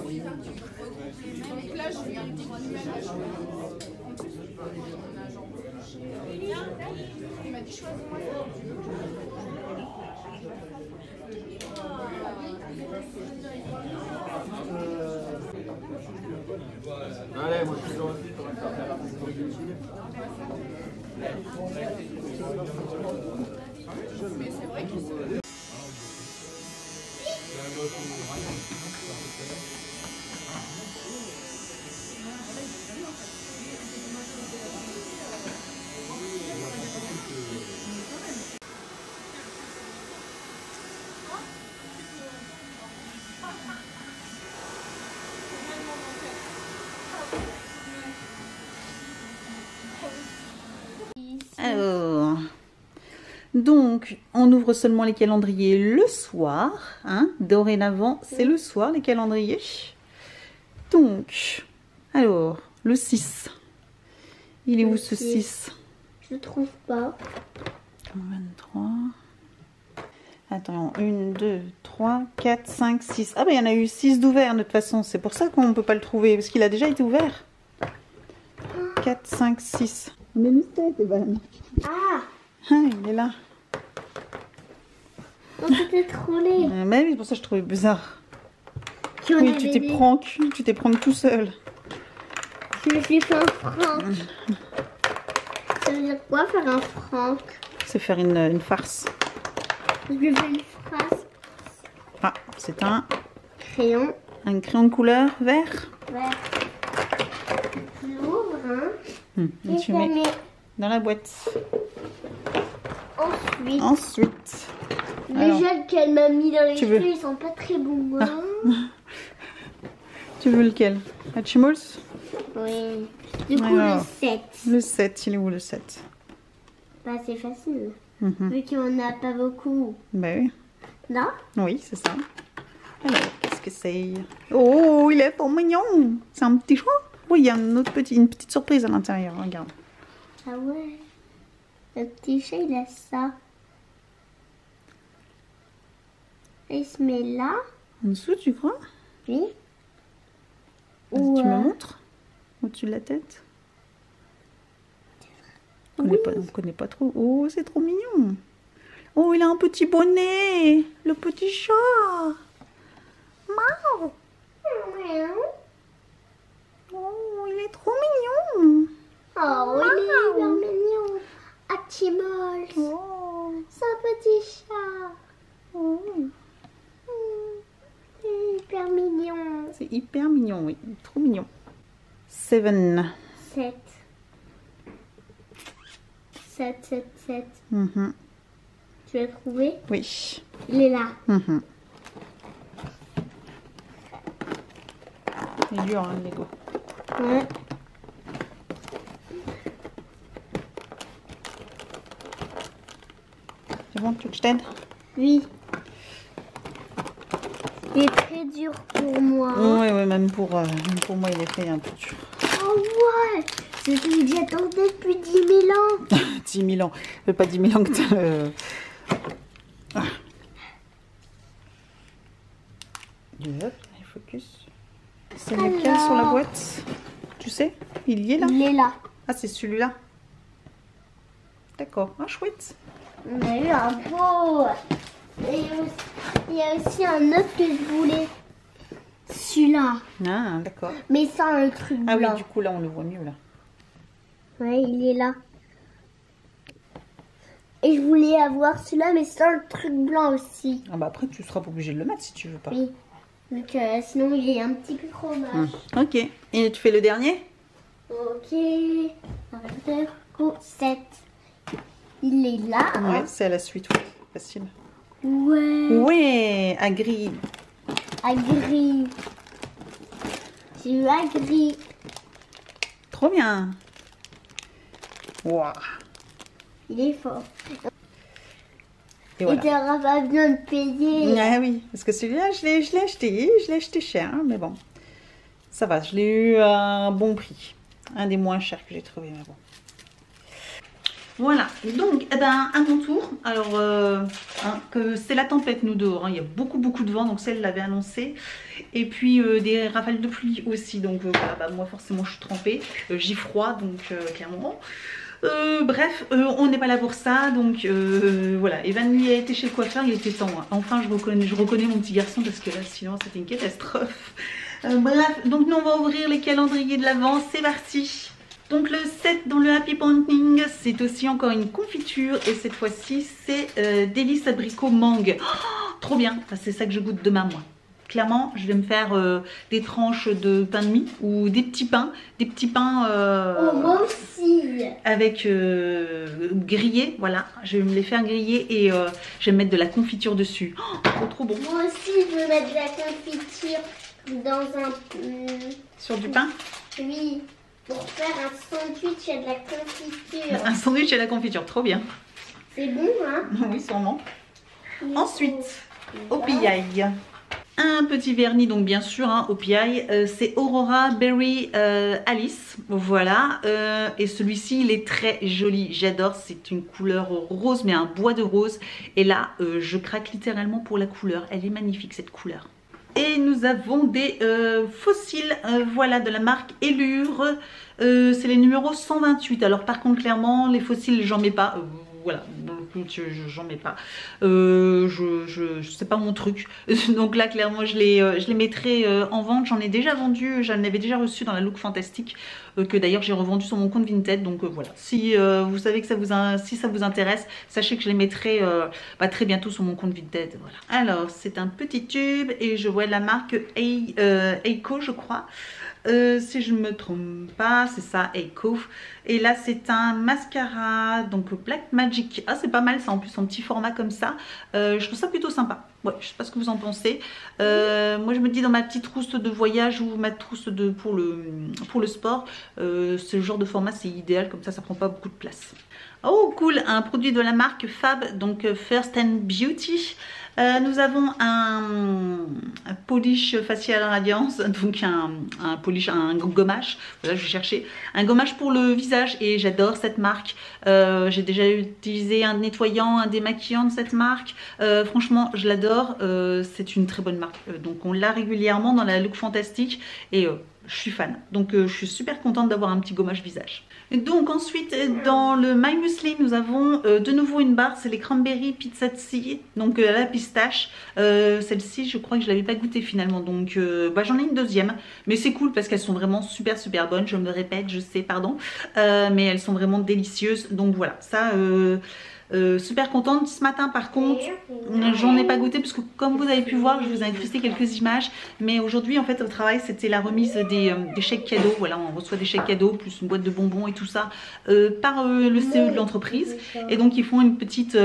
Donc là, je viens de diminuer la jambe. En plus, on a jambe couchée. Il m'a dit choisis-moi Allez, moi je suis sur le site. Mais c'est vrai que c'est... Alors, donc, on ouvre seulement les calendriers le soir. Hein. Dorénavant, c'est le soir les calendriers. Donc, alors, le 6. Il est où ce 6? Je ne trouve pas. 23. Attends, 1, 2, 3, 4, 5, 6. Ah ben il y en a eu 6 d'ouverts de toute façon. C'est pour ça qu'on ne peut pas le trouver. Parce qu'il a déjà été ouvert. 4, 5, 6. On est le 7, Evan. Ah, Il est là. on peut trop laid. Mais oui, c'est pour ça que je trouvais bizarre. Qui en Oui, a tu t'es bébé. prank tout seul. Je me suis fait un franc. Ça veut dire quoi faire un franc? C'est faire une farce. Je fais une phrase. Ah, c'est un Crayon. crayon de couleur vert. Vert. Je l'ouvre, hein. Et Et tu ça mets met dans la boîte. ensuite. Ensuite, alors, Les gels qu'elle m'a mis dans les tu veux- cheveux, ils sont pas très bons. Hein. tu veux lequel? Hatchimals? Oui. Du coup, Alors. le 7. Le 7, il est où le 7? Bah, c'est facile. Mhm. Vu qu'on n'a pas beaucoup. Bah oui. Non? Oui, c'est ça. Alors, qu'est-ce que c'est? Oh, il est trop mignon! C'est un petit chat? Oui, il y a une petite surprise à l'intérieur, regarde. Ah ouais. Le petit chat, il a ça. Et il se met là. En dessous, tu crois? Oui. Vas-y, Ou, tu me montres? Au-dessus de la tête? On ne connaît pas trop. Oh, c'est trop mignon! Oh, il a un petit bonnet! Le petit chat! Miaou! Oh, il est trop mignon! Oh, il est hyper mignon. Hatchimals. Oh, C'est un petit chat. oh. C'est hyper mignon. C'est hyper mignon, oui. Trop mignon. 7. 7. 7, 7, 7. Mhm. Tu l'as trouvé? Oui. Il est là. Mhm. C'est dur, hein, le Lego. Ouais. C'est bon, tu veux que je t'aide? Oui. Il est très dur pour moi. Oui, oui, même pour moi, il est fait un peu dur. Oh ouais. C'est ce que j'attendais depuis 10 000 ans. 10 000 ans. Pas 10 000 ans que t'as... Hop, il focus. C'est lequel Alors. sur la boîte? Tu sais? Il y est là? Il est là. Ah, c'est celui-là. D'accord. Ah, chouette. On a eu un beau. Et il y a aussi un autre que je voulais. Celui-là. Ah, d'accord. Mais sans un truc Ah oui, blanc. du coup, là, on le voit mieux, là. Ouais, il est là. Et je voulais avoir celui-là, mais sans le truc blanc aussi. Ah bah après, tu seras pas obligé de le mettre si tu veux pas. Oui. Donc sinon, il est un petit peu trop moche. Ok. Et tu fais le dernier? Ok. Go 7. Il est là. Ouais, c'est à la suite, oui. Facile. Ouais. Ouais, agri. Agri. J'ai eu agri. Trop bien. Waouh. Il est fort. Et Et voilà. t'auras pas besoin de payer. Ah oui, parce que celui-là, je l'ai acheté cher, hein, mais bon. Ça va, je l'ai eu à un bon prix. Un des moins chers que j'ai trouvé, mais bon. Voilà, donc eh ben, à mon tour, alors que c'est la tempête nous dehors, hein. Il y a beaucoup de vent, donc celle l'avait annoncé, et puis des rafales de pluie aussi, donc voilà, bah, moi forcément je suis trempée, j'ai froid, donc clairement. Bref, on n'est pas là pour ça, donc voilà, Evan lui a été chez le coiffeur, il était temps, hein. Enfin je reconnais mon petit garçon, parce que là sinon c'était une catastrophe. Bref, donc nous on va ouvrir les calendriers de l'Avent, c'est parti. Donc le 7 dans le Happy Painting, c'est aussi encore une confiture et cette fois-ci c'est délices abricot mangue. Oh, trop bien, enfin, c'est ça que je goûte demain moi. Clairement, je vais me faire des tranches de pain de mie ou des petits pains Oh, moi aussi. avec grillé, voilà. Je vais me les faire griller et je vais mettre de la confiture dessus. Oh, trop bon. Moi aussi, je veux mettre de la confiture dans un... Sur du pain? Oui. Pour faire un sandwich à de la confiture. Un sandwich à la confiture, trop bien. C'est bon, hein? Oui, sûrement. Ensuite, au piaille. Un petit vernis, donc bien sûr, hein, au piaille. C'est Aurora Berry Alice. Voilà. Et celui-ci, il est très joli. J'adore. C'est une couleur rose, mais un bois de rose. Et là, je craque littéralement pour la couleur. Elle est magnifique, cette couleur. Et nous avons des fossiles, voilà, de la marque Élure. C'est les numéros 128. Alors par contre, clairement, les fossiles, j'en mets pas. Voilà, j'en mets pas. C'est pas mon truc. Donc là, clairement, je les mettrai en vente. J'en ai déjà vendu, j'en avais déjà reçu dans la Look Fantastique, que d'ailleurs j'ai revendu sur mon compte Vinted. Donc voilà, si vous savez que si ça vous intéresse, sachez que je les mettrai très bientôt sur mon compte Vinted. Voilà. Alors, c'est un petit tube et je vois la marque Eiko, je crois. Si je ne me trompe pas, c'est ça, Eiko. Et là, c'est un mascara, donc Black Magic. Ah, c'est pas mal ça, en plus, en petit format comme ça. Je trouve ça plutôt sympa. Ouais, je sais pas ce que vous en pensez. Moi, je me dis dans ma petite trousse de voyage ou ma trousse pour le sport, ce genre de format, c'est idéal. Comme ça prend pas beaucoup de place. Oh, cool, un produit de la marque Fab, donc First and Beauty. Nous avons un polish facial radiance, donc un polish, un gommage. Voilà, je cherchais un gommage pour le visage et j'adore cette marque. J'ai déjà utilisé un nettoyant, un démaquillant de cette marque. Franchement, je l'adore. C'est une très bonne marque. Donc on l'a régulièrement dans la Look Fantastique et je suis fan. Donc je suis super contente d'avoir un petit gommage visage. Donc ensuite dans le My Muesli nous avons de nouveau une barre, c'est les Cranberry Pizzazzi, donc à la pistache. Celle-ci je crois que je l'avais pas goûtée finalement, donc j'en ai une deuxième, mais c'est cool parce qu'elles sont vraiment super bonnes, je me répète, je sais, pardon, mais elles sont vraiment délicieuses, donc voilà, ça... super contente. Ce matin par contre j'en ai pas goûté parce que comme vous avez pu voir je vous ai incrusté quelques images, mais aujourd'hui en fait au travail c'était la remise des chèques cadeaux. Voilà, on reçoit des chèques cadeaux plus une boîte de bonbons et tout ça par le CE de l'entreprise, et donc ils font une petite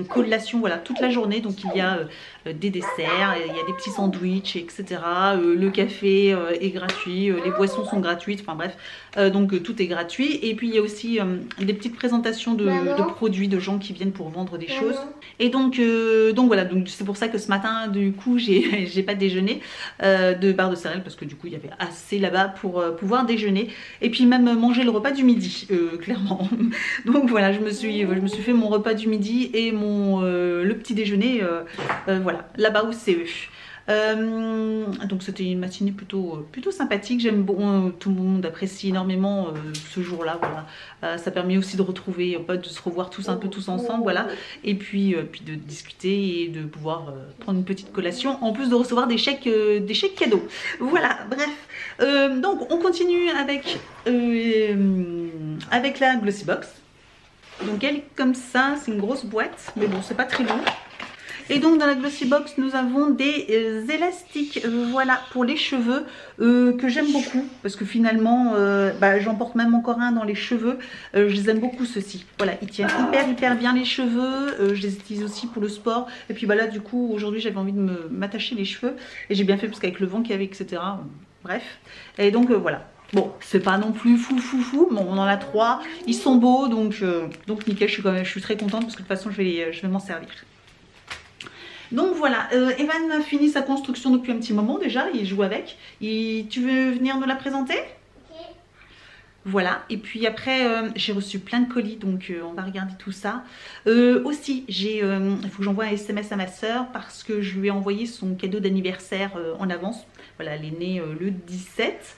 collation, voilà, toute la journée. Donc il y a des desserts, il y a des petits sandwichs, etc. Le café est gratuit, les boissons sont gratuites, enfin bref, donc tout est gratuit. Et puis il y a aussi des petites présentations de produits, de gens qui viennent pour vendre des choses. Et donc voilà, donc c'est pour ça que ce matin du coup j'ai pas déjeuné de barres de céréales, parce que du coup il y avait assez là-bas pour pouvoir déjeuner et puis même manger le repas du midi, clairement. Donc voilà, je me suis fait mon repas du midi et le petit déjeuner voilà, là-bas où c'est eux. Donc c'était une matinée plutôt sympathique. J'aime bon, tout le monde apprécie énormément ce jour-là. Voilà, ça permet aussi de retrouver, de se revoir tous un peu tous ensemble, voilà, et puis de discuter et de pouvoir prendre une petite collation, en plus de recevoir des chèques cadeaux. Voilà, bref. Donc on continue avec la Glossy Box. Donc elle est comme ça, c'est une grosse boîte, mais bon, c'est pas très long. Et donc dans la Glossy Box nous avons des élastiques, voilà, pour les cheveux, que j'aime beaucoup parce que finalement j'en porte même encore un dans les cheveux. Je les aime beaucoup ceux-ci, voilà, ils tiennent hyper bien les cheveux. Je les utilise aussi pour le sport, et puis là du coup aujourd'hui j'avais envie de m'attacher les cheveux et j'ai bien fait parce qu'avec le vent qu'il y avait, etc. Bref, et donc voilà. Bon, c'est pas non plus fou, mais on en a 3, ils sont beaux, donc nickel, je suis très contente parce que de toute façon je vais m'en servir. Donc voilà, Evan a fini sa construction depuis un petit moment déjà, il joue avec. Tu veux venir nous la présenter? Voilà, et puis après j'ai reçu plein de colis, donc on va regarder tout ça. Aussi, il faut que j'envoie un SMS à ma soeur parce que je lui ai envoyé son cadeau d'anniversaire en avance. Voilà, elle est née le 17.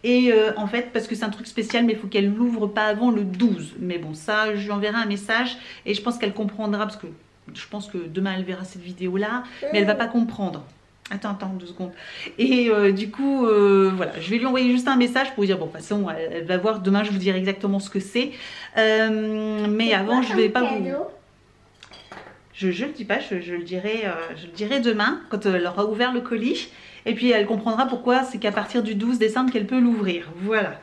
Et en fait, parce que c'est un truc spécial, mais il faut qu'elle l'ouvre pas avant le 12. Mais bon, ça, je lui enverrai un message et je pense qu'elle comprendra parce que je pense que demain elle verra cette vidéo-là, mais elle va pas comprendre. Attends, 2 secondes. Et du coup, voilà, je vais lui envoyer juste un message pour lui dire, bon, de toute façon, elle va voir, demain je vous dirai exactement ce que c'est. Mais avant, je vais pas vous... Je le dis pas, je le dirai demain, quand elle aura ouvert le colis. Et puis elle comprendra pourquoi c'est qu'à partir du 12 décembre qu'elle peut l'ouvrir. Voilà.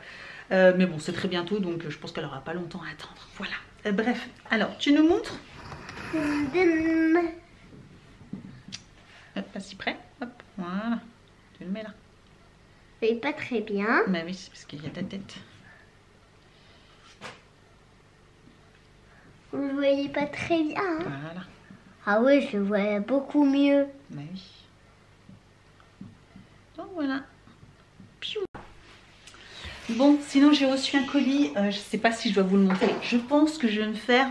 Mais bon, c'est très bientôt, donc je pense qu'elle aura pas longtemps à attendre. Voilà. Bref, alors, tu nous montres? Hop, pas si près. Hop, voilà. Tu le mets là. C'est pas très bien. Bah oui, c'est parce qu'il y a ta tête. Vous ne voyez pas très bien. Hein? Voilà. Ah oui, je vois beaucoup mieux. Bah oui. Donc voilà. Piou. Bon, sinon j'ai reçu un colis, je sais pas si je dois vous le montrer. Je pense que je vais me faire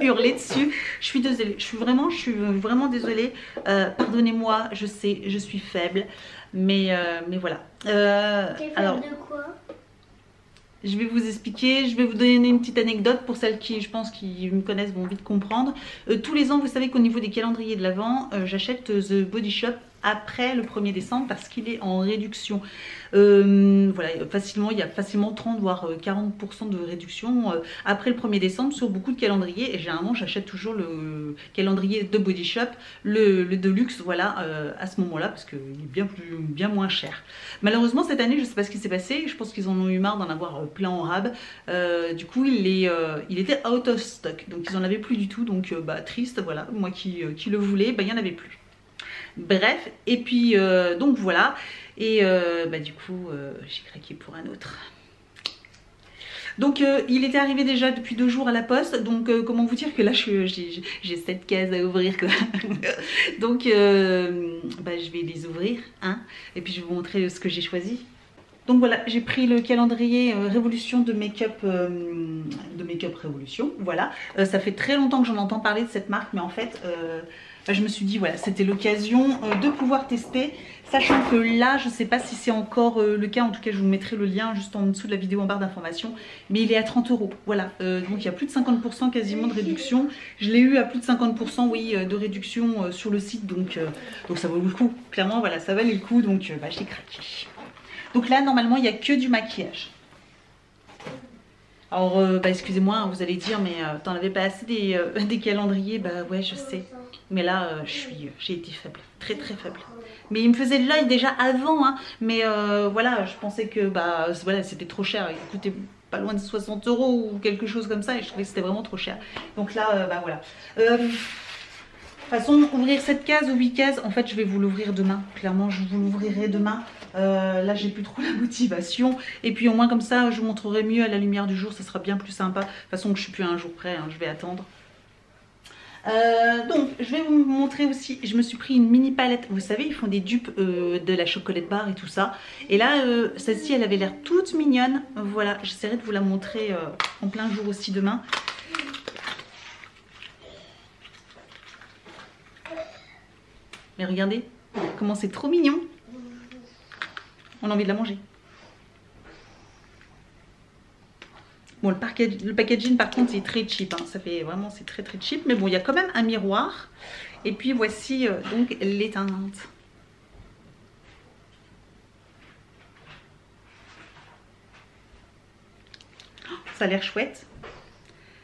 hurler dessus. Je suis désolée, je suis vraiment désolée. Pardonnez-moi, je sais, je suis faible, mais voilà. Alors, de quoi? je vais vous expliquer, je vais vous donner une petite anecdote pour celles qui, je pense, qui me connaissent vont vite comprendre. Tous les ans, vous savez qu'au niveau des calendriers de l'Avent, j'achète The Body Shop après le 1er décembre parce qu'il est en réduction. Voilà, il y a facilement 30 voire 40% de réduction après le 1er décembre sur beaucoup de calendriers. Et généralement, j'achète toujours le calendrier de Body Shop, le Deluxe, voilà, à ce moment-là parce qu'il est bien moins cher. Malheureusement, cette année, je ne sais pas ce qui s'est passé. Je pense qu'ils en ont eu marre d'en avoir plein en rab. Du coup, il était out of stock. Donc, ils n'en avaient plus du tout. Donc, triste, voilà. Moi qui le voulais, il n'y en avait plus. Bref, et puis donc voilà, et du coup j'ai craqué pour un autre. Donc il était arrivé déjà depuis 2 jours à la poste, donc comment vous dire que là j'ai 7 cases à ouvrir quoi. Donc je vais les ouvrir, hein, et puis je vais vous montrer ce que j'ai choisi. Donc voilà, j'ai pris le calendrier Révolution de Make-up Révolution, voilà. Ça fait très longtemps que j'en entends parler de cette marque, mais en fait... je me suis dit voilà, c'était l'occasion de pouvoir tester, sachant que là je ne sais pas si c'est encore le cas, en tout cas je vous mettrai le lien juste en dessous de la vidéo en barre d'information, mais il est à 30 €, voilà, donc il y a plus de 50% quasiment de réduction. Je l'ai eu à plus de 50% oui, de réduction sur le site, donc ça vaut le coup, clairement voilà, ça valait le coup, donc j'ai craqué. Donc là normalement il n'y a que du maquillage. Alors, excusez-moi, vous allez dire, mais t'en avais pas assez des calendriers? Bah ouais, je sais. Mais là, j'ai été faible, très faible. Mais il me faisait de l'œil déjà avant, hein. Mais voilà, je pensais que voilà, c'était trop cher. Il coûtait pas loin de 60 € ou quelque chose comme ça, et je trouvais que c'était vraiment trop cher. Donc là, voilà. De toute façon, ouvrir cette case ou 8 cases, en fait, je vais vous l'ouvrir demain. Clairement, je vous l'ouvrirai demain. Là, j'ai plus trop la motivation. Et puis, au moins, comme ça, je vous montrerai mieux à la lumière du jour. Ça sera bien plus sympa. De toute façon, je suis plus à un jour près. Hein, je vais attendre. Donc, je vais vous montrer aussi. Je me suis pris une mini palette. Vous savez, ils font des dupes de la chocolate bar et tout ça. Et là, celle-ci, elle avait l'air toute mignonne. Voilà, j'essaierai de vous la montrer en plein jour aussi demain. Mais regardez, comment c'est trop mignon. On a envie de la manger. Bon, le packaging par contre c'est très cheap, hein. Ça fait vraiment, c'est très cheap. Mais bon, il y a quand même un miroir. Et puis voici donc les teintes. Ça a l'air chouette.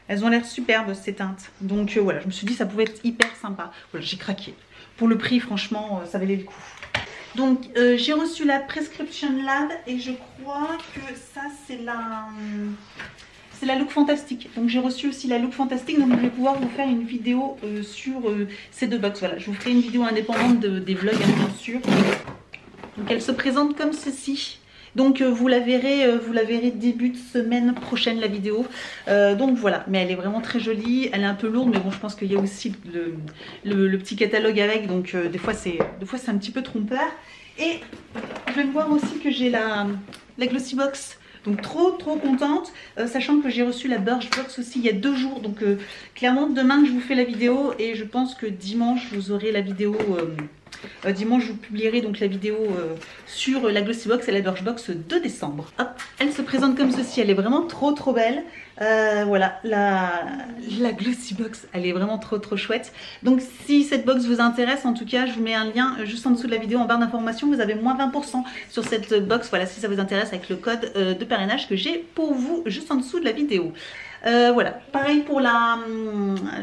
Elles ont l'air superbes ces teintes. Donc voilà, je me suis dit ça pouvait être hyper sympa. Voilà, j'ai craqué. Pour le prix, franchement, ça valait le coup. Donc j'ai reçu la Prescription Lab et je crois que ça c'est la Look Fantastique. Donc j'ai reçu aussi la Look Fantastique, donc je vais pouvoir vous faire une vidéo sur ces 2 box. Voilà, je vous ferai une vidéo indépendante des vlogs, hein, bien sûr. Donc elle se présente comme ceci. Donc vous la verrez début de semaine prochaine la vidéo. Donc voilà, mais elle est vraiment très jolie. Elle est un peu lourde, mais bon, je pense qu'il y a aussi le petit catalogue avec. Donc des fois c'est un petit peu trompeur. Et je vais voir aussi que j'ai la Glossy Box Donc trop contente, sachant que j'ai reçu la Birchbox aussi il y a 2 jours. Donc clairement demain je vous fais la vidéo et je pense que dimanche vous aurez la vidéo... dimanche je vous publierai donc la vidéo sur la Glossybox et la Birchbox de décembre. Hop, elle se présente comme ceci, elle est vraiment trop belle. Voilà, la Glossybox, elle est vraiment trop chouette. Donc si cette box vous intéresse, en tout cas je vous mets un lien juste en dessous de la vidéo en barre d'information. Vous avez moins 20% sur cette box, voilà, si ça vous intéresse, avec le code de parrainage que j'ai pour vous juste en dessous de la vidéo. Voilà, pareil pour la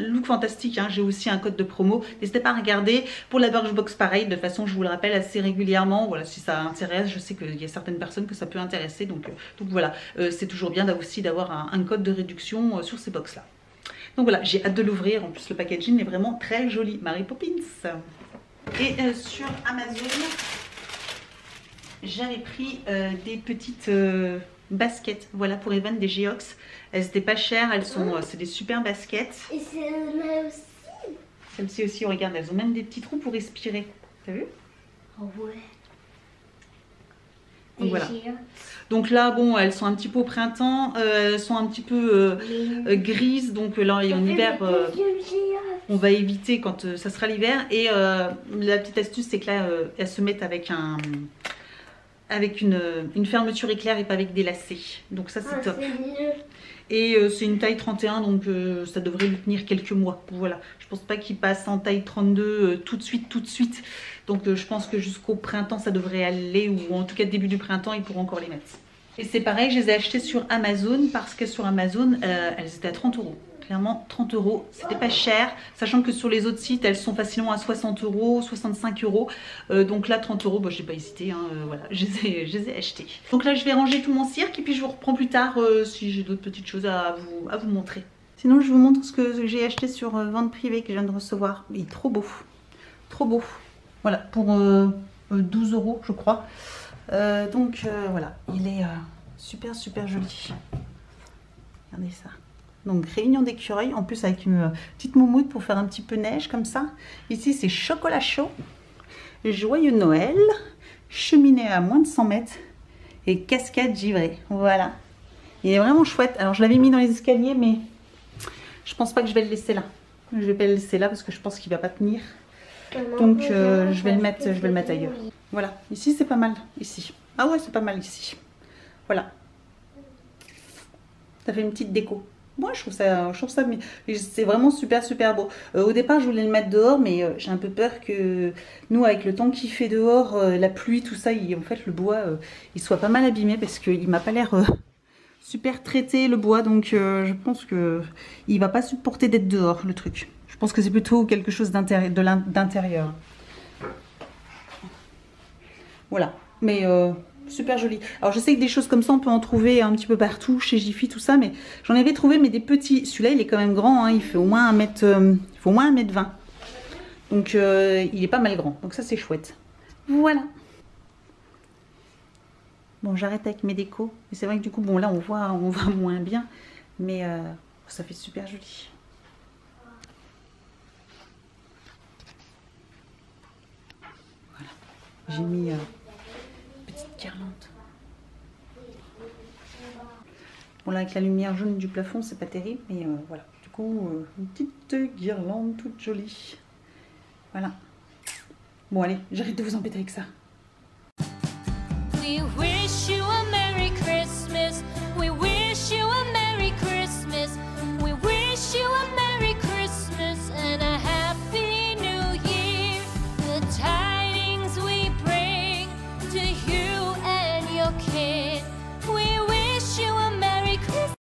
Look Fantastique, hein, j'ai aussi un code de promo, n'hésitez pas à regarder. Pour la Birchbox pareil, de toute façon je vous le rappelle assez régulièrement, voilà, si ça intéresse, je sais qu'il y a certaines personnes que ça peut intéresser, donc voilà, c'est toujours bien aussi d'avoir un code de réduction sur ces box là. Donc voilà, j'ai hâte de l'ouvrir, en plus le packaging est vraiment très joli, Mary Poppins. Et sur Amazon, j'avais pris des petites baskets, voilà, pour Evan, des Geox. Elles étaient pas chères, elles sont, c'est des super baskets. Et celle-là aussi. Celles-ci aussi, regarde, elles ont même des petits trous pour respirer. T'as vu? Oh ouais. Donc voilà. Donc là, bon, elles sont un petit peu au printemps, elles sont un petit peu grises, donc là en hiver, on va éviter quand ça sera l'hiver. Et la petite astuce, c'est que là, elles se mettent avec une fermeture éclair et pas avec des lacets. Donc ça, c'est top. Et c'est une taille 31, donc ça devrait lui tenir quelques mois. Voilà, je pense pas qu'il passe en taille 32 tout de suite. Donc je pense que jusqu'au printemps, ça devrait aller, ou en tout cas début du printemps, ils pourront encore les mettre. Et c'est pareil, je les ai achetées sur Amazon parce que sur Amazon, elles étaient à 30 €. Clairement 30 €, c'était pas cher, sachant que sur les autres sites elles sont facilement à 60 €, 65 €. Donc là 30 €, bah, j'ai pas hésité, hein, voilà, je les ai achetés. Donc là je vais ranger tout mon cirque et puis je vous reprends plus tard si j'ai d'autres petites choses à vous montrer. Sinon je vous montre ce que j'ai acheté sur vente privée que je viens de recevoir. Il est trop beau, trop beau. Voilà, pour 12 € je crois. Donc voilà, il est super joli. Regardez ça. Donc réunion d'écureuil, en plus avec une petite moumoute pour faire un petit peu neige comme ça. Ici c'est chocolat chaud, joyeux Noël, cheminée à moins de 100 mètres et cascade givrée. Voilà, il est vraiment chouette. Alors je l'avais mis dans les escaliers, mais je pense pas que je vais le laisser là. Je vais pas le laisser là parce que je pense qu'il va pas tenir. Donc je vais le mettre ailleurs. Voilà, ici c'est pas mal, ici. Ah ouais, c'est pas mal ici. Voilà, ça fait une petite déco. Moi je trouve ça c'est vraiment super beau. Au départ je voulais le mettre dehors, mais j'ai un peu peur que nous, avec le temps qu'il fait dehors, la pluie, tout ça, en fait le bois il soit pas mal abîmé, parce qu'il m'a pas l'air super traité le bois, donc je pense que il va pas supporter d'être dehors le truc. Je pense que c'est plutôt quelque chose d'intérieur. Voilà, mais super joli. Alors je sais que des choses comme ça on peut en trouver un petit peu partout chez Jiffy, tout ça, mais j'en avais trouvé, mais des petits. Celui-là il est quand même grand, hein, il fait au moins 1m20. Donc il est pas mal grand, donc ça c'est chouette. Voilà. Bon, j'arrête avec mes décos. Et c'est vrai que du coup, bon là on voit moins bien, mais ça fait super joli. Voilà. J'ai mis guirlande. Bon là avec la lumière jaune du plafond c'est pas terrible, mais voilà, du coup une petite guirlande toute jolie. Voilà. Bon allez, j'arrête de vous embêter avec ça. We wish you